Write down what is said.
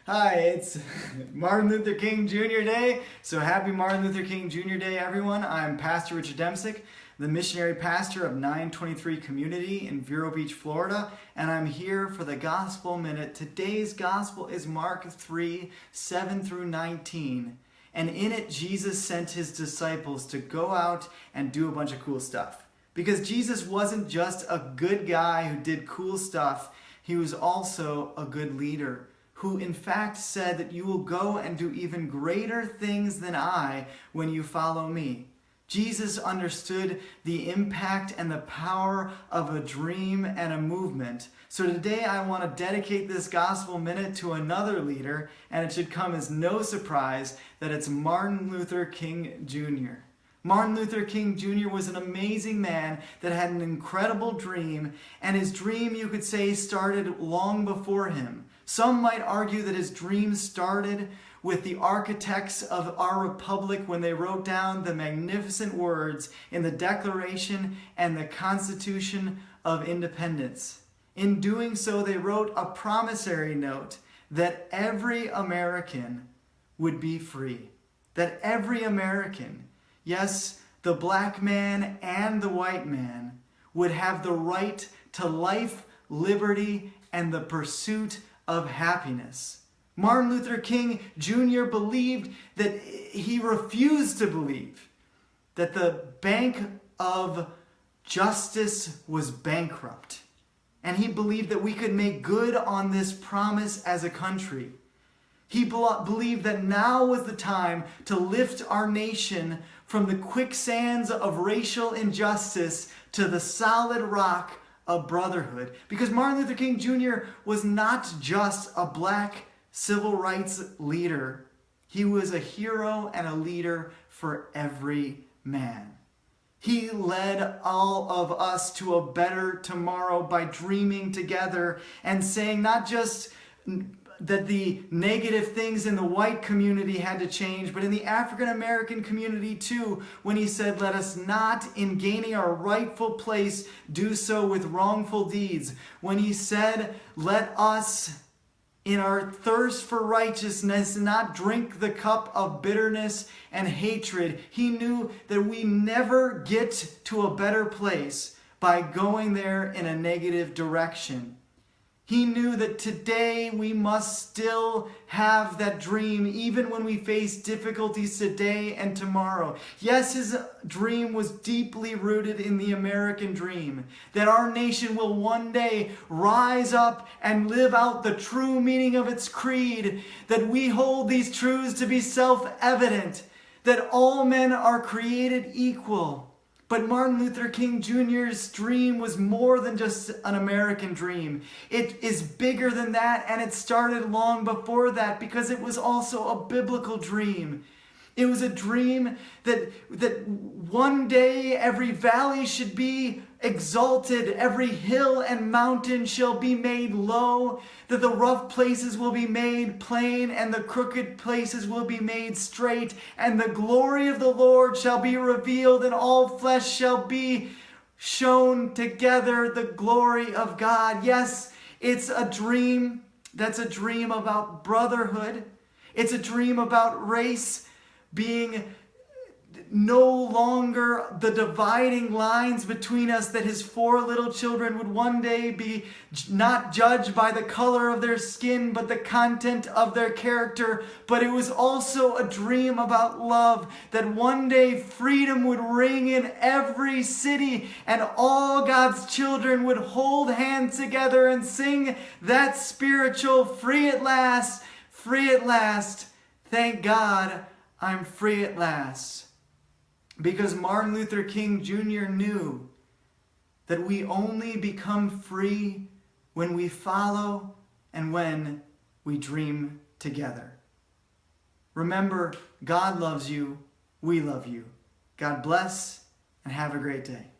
Hi, it's Martin Luther King Jr. Day. So happy Martin Luther King Jr. Day, everyone. I'm Pastor Richard Demsick, the missionary pastor of 923 Community in Vero Beach, Florida, and I'm here for the Gospel Minute. Today's Gospel is Mark 3:7-19, and in it Jesus sent his disciples to go out and do a bunch of cool stuff. Because Jesus wasn't just a good guy who did cool stuff, he was also a good leader, who in fact said that you will go and do even greater things than I when you follow me. Jesus understood the impact and the power of a dream and a movement. So today I want to dedicate this Gospel Minute to another leader, and it should come as no surprise that it's Martin Luther King Jr. Martin Luther King Jr. was an amazing man that had an incredible dream, and his dream, you could say, started long before him. Some might argue that his dream started with the architects of our republic when they wrote down the magnificent words in the Declaration and the Constitution of Independence. In doing so, they wrote a promissory note that every American would be free. That every American, yes, the black man and the white man, would have the right to life, liberty, and the pursuit of happiness. Martin Luther King Jr. believed that he refused to believe that the Bank of Justice was bankrupt. And he believed that we could make good on this promise as a country. He believed that now was the time to lift our nation from the quicksands of racial injustice to the solid rock of brotherhood. Because Martin Luther King Jr. was not just a black civil rights leader. He was a hero and a leader for every man. He led all of us to a better tomorrow by dreaming together and saying not just that the negative things in the white community had to change, but in the African American community too, when he said, let us not, in gaining our rightful place, do so with wrongful deeds. When he said, let us, in our thirst for righteousness, not drink the cup of bitterness and hatred. He knew that we never get to a better place by going there in a negative direction. He knew that today we must still have that dream even when we face difficulties today and tomorrow. Yes, his dream was deeply rooted in the American dream, that our nation will one day rise up and live out the true meaning of its creed, that we hold these truths to be self-evident, that all men are created equal. But Martin Luther King Jr.'s dream was more than just an American dream. It is bigger than that, and it started long before that because it was also a biblical dream. It was a dream that one day every valley should be exalted, every hill and mountain shall be made low, that the rough places will be made plain, and the crooked places will be made straight, and the glory of the Lord shall be revealed, and all flesh shall be shown together the glory of God. Yes, it's a dream. That's a dream about brotherhood. It's a dream about race being no longer the dividing lines between us, that his 4 little children would one day be not judged by the color of their skin, but the content of their character. But it was also a dream about love, that one day freedom would ring in every city and all God's children would hold hands together and sing that spiritual free at last, thank God I'm free at last. Because Martin Luther King Jr. knew that we only become free when we follow and when we dream together. Remember, God loves you, we love you. God bless, and have a great day.